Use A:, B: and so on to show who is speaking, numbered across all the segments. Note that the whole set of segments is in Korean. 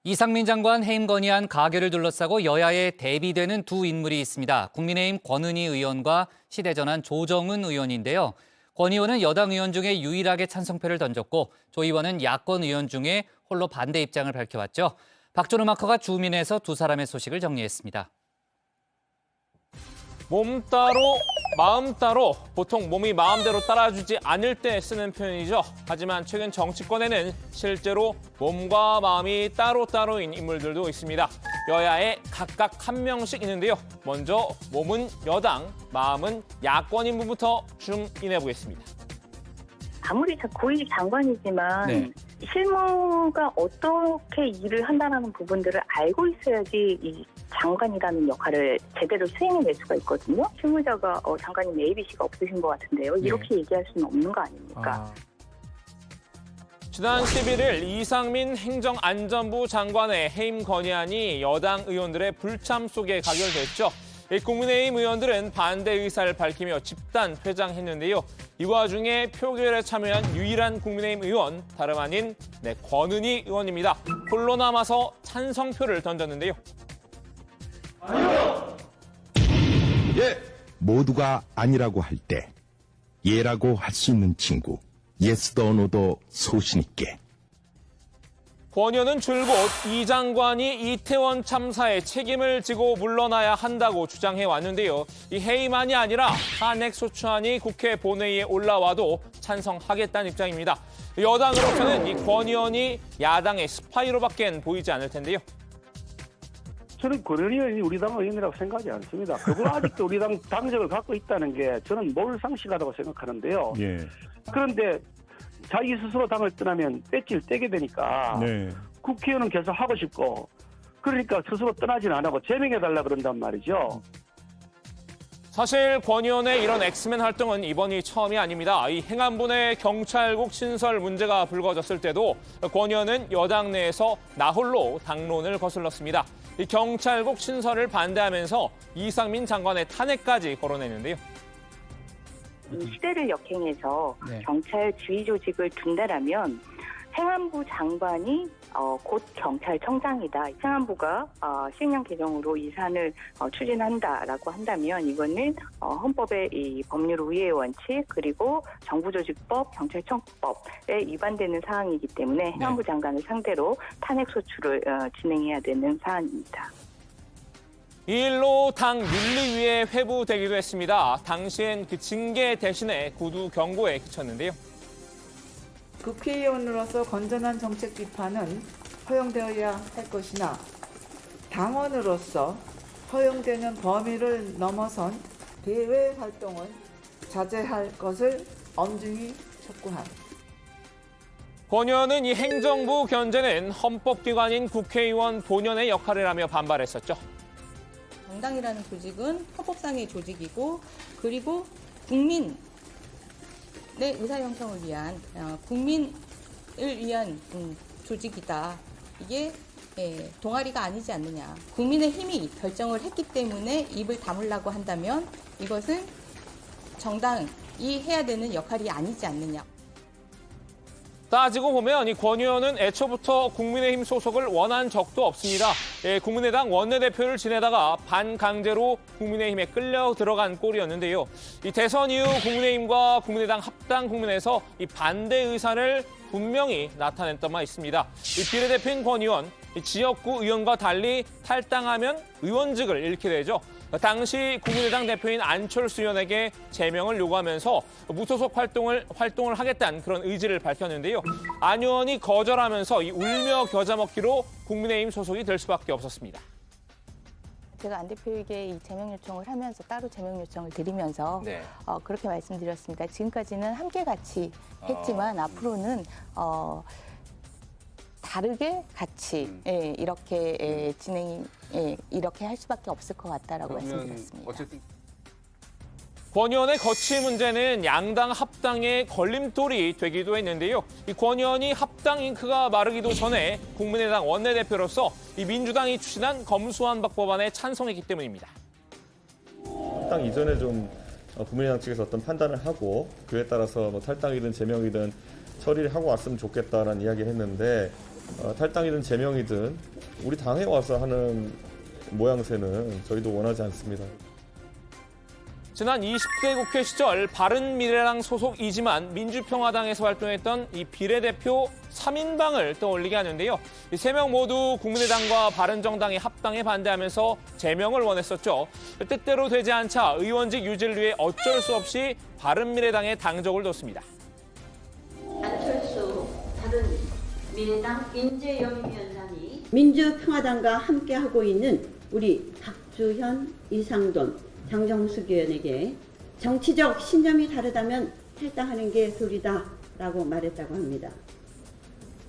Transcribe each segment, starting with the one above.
A: 이상민 장관 해임 건의안 가결을 둘러싸고 여야에 대비되는 두 인물이 있습니다. 국민의힘 권은희 의원과 시대전환 조정은 의원인데요. 권 의원은 여당 의원 중에 유일하게 찬성표를 던졌고 조 의원은 야권 의원 중에 홀로 반대 입장을 밝혀왔죠. 박준호 마커가 주민에서 두 사람의 소식을 정리했습니다.
B: 몸 따로 마음 따로, 보통 몸이 마음대로 따라주지 않을 때 쓰는 표현이죠. 하지만 최근 정치권에는 실제로 몸과 마음이 따로따로인 인물들도 있습니다. 여야에 각각 한 명씩 있는데요. 먼저 몸은 여당, 마음은 야권 인물부터 줌인해 보겠습니다.
C: 아무리 고위 장관이지만 실무가 어떻게 일을 한다는 부분들을 알고 있어야지 이 장관이라는 역할을 제대로 수행해낼 수가 있거든요. 실무자가 장관님 ABC가 없으신 것 같은데요. 이렇게 얘기할 수는 없는 거 아닙니까?
B: 지난 11일 이상민 행정안전부 장관의 해임 건의안이 여당 의원들의 불참 속에 가결됐죠. 국민의힘 의원들은 반대 의사를 밝히며 집단 회장했는데요. 이 와중에 표결에 참여한 유일한 국민의힘 의원, 다름 아닌 권은희 의원입니다. 홀로 남아서 찬성표를 던졌는데요.
D: 예. 모두가 아니라고 할 때 예라고 할 수 있는 친구, 예스도 노도 소신 있게.
B: 권 의원은 줄곧 이 장관이 이태원 참사에 책임을 지고 물러나야 한다고 주장해 왔는데요. 이 해임안이 아니라 탄핵소추안이 국회 본회의에 올라와도 찬성하겠다는 입장입니다. 여당으로서는 이 권 의원이 야당의 스파이로밖엔 보이지 않을 텐데요.
E: 저는 권은희 의원이 우리 당 의원이라고 생각하지 않습니다. 그분 아직도 우리 당 당적을 갖고 있다는 게 저는 몰상식하다고 생각하는데요. 그런데 자기 스스로 당을 떠나면 배지를 떼게 되니까 국회의원은 계속 하고 싶고 그러니까 스스로 떠나지는 안 하고 제명해달라 그런단 말이죠.
B: 사실 권 의원의 이런 엑스맨 활동은 이번이 처음이 아닙니다. 이 행안부 내 경찰국 신설 문제가 불거졌을 때도 권 의원은 여당 내에서 나홀로 당론을 거슬렀습니다. 이 경찰국 신설을 반대하면서 이상민 장관의 탄핵까지 거론했는데요.
C: 이 시대를 역행해서 경찰 지휘 조직을 둔다라면 행안부 장관이 곧 경찰청장이다. 행안부가 시행령 개정으로 이 사안을 추진한다라고 한다면 이거는 헌법의 이 법률 우위의 원칙 그리고 정부조직법, 경찰청법에 위반되는 사항이기 때문에 행안부 장관을 상대로 탄핵소추를 진행해야 되는 사안입니다.
B: 이 일로 당 윤리위에 회부되기도 했습니다. 당시엔 그 징계 대신에 구두 경고에 그쳤는데요.
F: 국회의원으로서 건전한 정책 비판은 허용되어야 할 것이나 당원으로서 허용되는 범위를 넘어선 대외 활동은 자제할 것을 엄중히 촉구합니다.
B: 권 의원은 이 행정부 견제는 헌법기관인 국회의원 본연의 역할을 하며 반발했었죠.
G: 정당이라는 조직은 헌법상의 조직이고 그리고 국민의 의사 형성을 위한 국민을 위한 조직이다. 이게 동아리가 아니지 않느냐. 국민의 힘이 결정을 했기 때문에 입을 다물라고 한다면 이것은 정당이 해야 되는 역할이 아니지 않느냐.
B: 따지고 보면 이 권 의원은 애초부터 국민의힘 소속을 원한 적도 없습니다. 국민의당 원내대표를 지내다가 반강제로 국민의힘에 끌려 들어간 꼴이었는데요. 이 대선 이후 국민의힘과 국민의당 합당 국면에서 이 반대 의사를 분명히 나타냈던 바 있습니다. 이 비례대표인 권 의원, 이 지역구 의원과 달리 탈당하면 의원직을 잃게 되죠. 당시 국민의당 대표인 안철수 의원에게 제명을 요구하면서 무소속 활동을 하겠다는 그런 의지를 밝혔는데요. 안 의원이 거절하면서 이 울며 겨자 먹기로 국민의힘 소속이 될 수밖에 없었습니다.
G: 제가 안 대표에게 이 제명 요청을 하면서 따로 제명 요청을 드리면서 그렇게 말씀드렸습니다. 지금까지는 함께 같이 했지만 앞으로는 다르게 같이 이렇게 진행이 이렇게 할 수밖에 없을 것 같다라고 말씀드렸습니다.
B: 권 의원의 거취 문제는 양당 합당의 걸림돌이 되기도 했는데요. 이 권 의원이 합당 잉크가 마르기도 전에 국민의당 원내대표로서 이 민주당이 추진한 검수완박 법안에 찬성했기 때문입니다.
H: 합당 이전에 좀 국민의당 측에서 어떤 판단을 하고 그에 따라서 탈당이든 제명이든 처리를 하고 왔으면 좋겠다라는 이야기를 했는데 탈당이든 제명이든 우리 당에 와서 하는 모양새는 저희도 원하지 않습니다.
B: 지난 20대 국회 시절 바른미래당 소속이지만 민주평화당에서 활동했던 이 비례대표 3인방을 떠올리게 하는데요. 이 3명 모두 국민의당과 바른정당이 합당에 반대하면서 제명을 원했었죠. 뜻대로 되지 않자 의원직 유지를 위해 어쩔 수 없이 바른미래당에 당적을 뒀습니다.
I: 안철수 바른미래당 인재영입위원장이
J: 민주평화당과 함께하고 있는 우리 박주현, 이상돈, 장정숙 의원에게 정치적 신념이 다르다면 탈당하는 게 도리다라고 말했다고 합니다.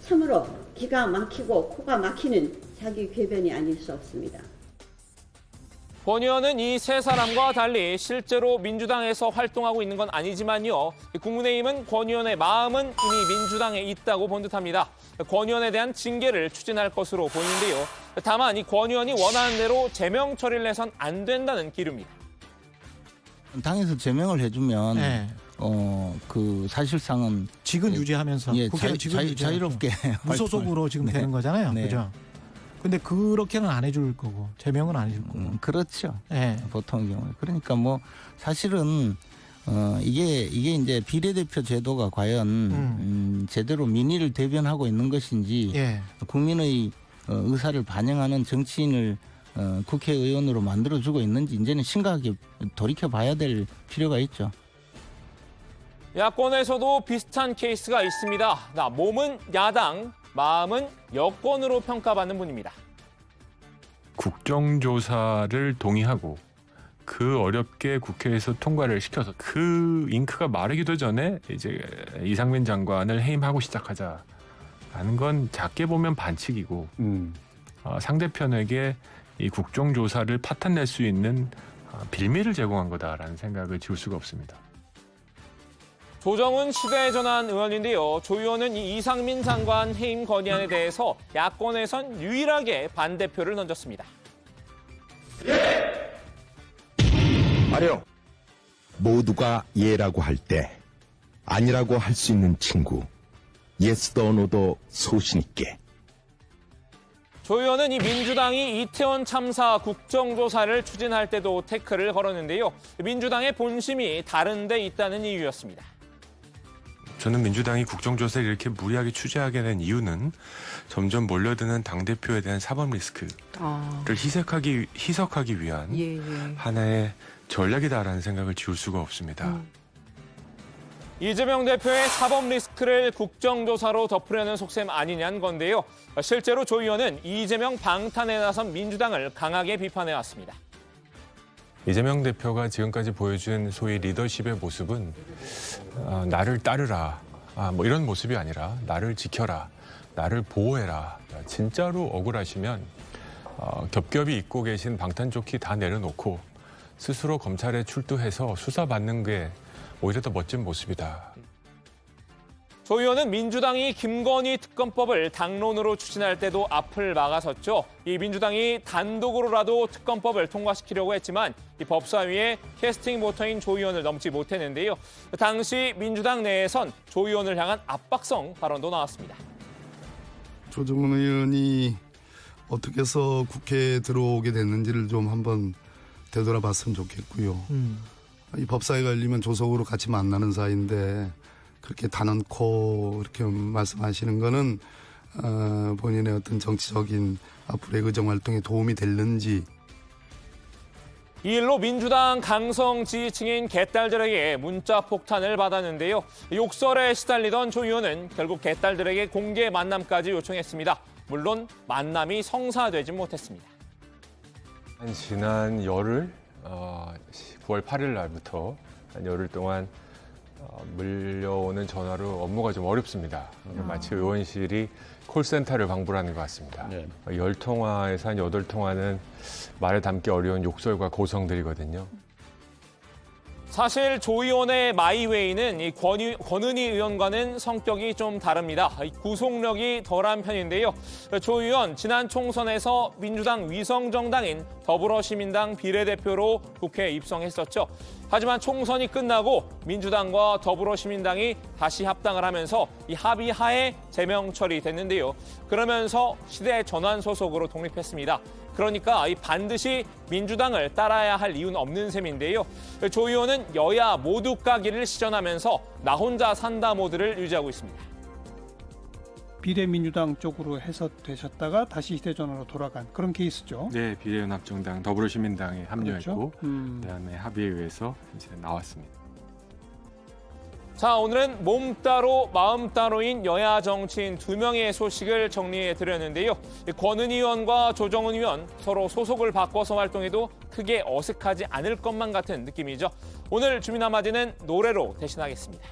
J: 참으로 기가 막히고 코가 막히는 자기 궤변이 아닐 수 없습니다.
B: 권 의원은 이 세 사람과 달리 실제로 민주당에서 활동하고 있는 건 아니지만요. 국민의힘은 권 의원의 마음은 이미 민주당에 있다고 본 듯합니다. 권 의원에 대한 징계를 추진할 것으로 보이는데요. 다만 이 권 의원이 원하는 대로 제명 처리를 해선 안 된다는 기류입니다.
K: 당에서 제명을 해주면
L: 네.
K: 그 사실상은
L: 직은 유지하면서 국회의원 직은 유지하면서
K: 자유롭게
L: 무소속으로 지금
K: 네.
L: 되는 거잖아요.
K: 네.
L: 그죠? 근데 그렇게는 안 해줄 거고 제명은 안 해줄 거고.
K: 그렇죠.
L: 네.
K: 보통의 경우에. 그러니까 뭐 사실은 이게 이제 비례대표 제도가 과연 제대로 민의를 대변하고 있는 것인지
L: 예.
K: 국민의 의사를 반영하는 정치인을 국회의원으로 만들어주고 있는지 이제는 심각하게 돌이켜봐야 될 필요가 있죠.
B: 야권에서도 비슷한 케이스가 있습니다. 몸은 야당, 마음은 여권으로 평가받는 분입니다.
M: 국정조사를 동의하고 그 어렵게 국회에서 통과를 시켜서 그 잉크가 마르기도 전에 이제 이상민 장관을 해임하고 시작하자라는 건 작게 보면 반칙이고 상대편에게 이 국정조사를 파탄낼 수 있는 빌미를 제공한 거다라는 생각을 지울 수가 없습니다.
B: 조정은 시대전환 의원인데요. 조 의원은 이 이상민 장관 해임 건의안에 대해서 야권에선 유일하게 반대표를 던졌습니다.
D: 아니요. 모두가 예라고 할 때 아니라고 할 수 있는 친구. 예스도 노도 소신 있게.
B: 조 의원은 이 민주당이 이태원 참사 국정조사를 추진할 때도 태클을 걸었는데요. 민주당의 본심이 다른 데 있다는 이유였습니다.
M: 저는 민주당이 국정조사를 이렇게 무리하게 추진하게 된 이유는 점점 몰려드는 당대표에 대한 사법 리스크를 희석하기 위한 하나의 전략이다라는 생각을 지울 수가 없습니다.
B: 이재명 대표의 사법 리스크를 국정조사로 덮으려는 속셈 아니냐는 건데요. 실제로 조 의원은 이재명 방탄에 나선 민주당을 강하게 비판해왔습니다.
M: 이재명 대표가 지금까지 보여준 소위 리더십의 모습은 나를 따르라, 뭐 이런 모습이 아니라 나를 지켜라, 나를 보호해라. 진짜로 억울하시면 겹겹이 입고 계신 방탄조끼 다 내려놓고 스스로 검찰에 출두해서 수사받는 게 오히려 더 멋진 모습이다.
B: 조 의원은 민주당이 김건희 특검법을 당론으로 추진할 때도 앞을 막아섰죠. 이 민주당이 단독으로라도 특검법을 통과시키려고 했지만 이 법사위에 캐스팅 보터인 조 의원을 넘지 못했는데요. 당시 민주당 내에선 조 의원을 향한 압박성 발언도 나왔습니다.
N: 조정은 의원이 어떻게 해서 국회에 들어오게 됐는지를 좀 한번 되돌아봤으면 좋겠고요. 이 법사위가 열리면 조속으로 같이 만나는 사이인데 그렇게 단언코 이렇게 말씀하시는 거는 본인의 어떤 정치적인 앞으로의 의정 활동에 도움이 될는지.
B: 이 일로 민주당 강성 지지층인 개딸들에게 문자 폭탄을 받았는데요. 욕설에 시달리던 조 의원은 결국 개딸들에게 공개 만남까지 요청했습니다. 물론 만남이 성사되지 못했습니다.
M: 지난 열흘, 9월 8일 날부터 한 열흘 동안 물려오는 전화로 업무가 좀 어렵습니다. 마치 의원실이 콜센터를 방불하는 것 같습니다. 10통화에서 한 8통화는 말에 담기 어려운 욕설과 고성들이거든요.
B: 사실 조 의원의 마이웨이는 이 권은희 의원과는 성격이 좀 다릅니다. 구속력이 덜한 편인데요. 조 의원 지난 총선에서 민주당 위성정당인 더불어시민당 비례대표로 국회에 입성했었죠. 하지만 총선이 끝나고 민주당과 더불어시민당이 다시 합당을 하면서 이 합의하에 제명 처리됐는데요. 그러면서 시대 전환 소속으로 독립했습니다. 그러니까 반드시 민주당을 따라야 할 이유는 없는 셈인데요. 조 의원은 여야 모두 까기를 시전하면서 나 혼자 산다 모드를 유지하고 있습니다.
O: 비례민주당 쪽으로 해석되셨다가 다시 휴대전화로 돌아간 그런 케이스죠.
M: 네, 비례연합정당 더불어시민당에 합류했고
O: 그렇죠?
M: 그다음에 합의에 의해서 이제 나왔습니다.
B: 자, 오늘은 몸 따로 마음 따로인 여야 정치인 2명의 소식을 정리해 드렸는데요. 권은희 의원과 조정은 의원 서로 소속을 바꿔서 활동해도 크게 어색하지 않을 것만 같은 느낌이죠. 오늘 주민한마디는 노래로 대신하겠습니다.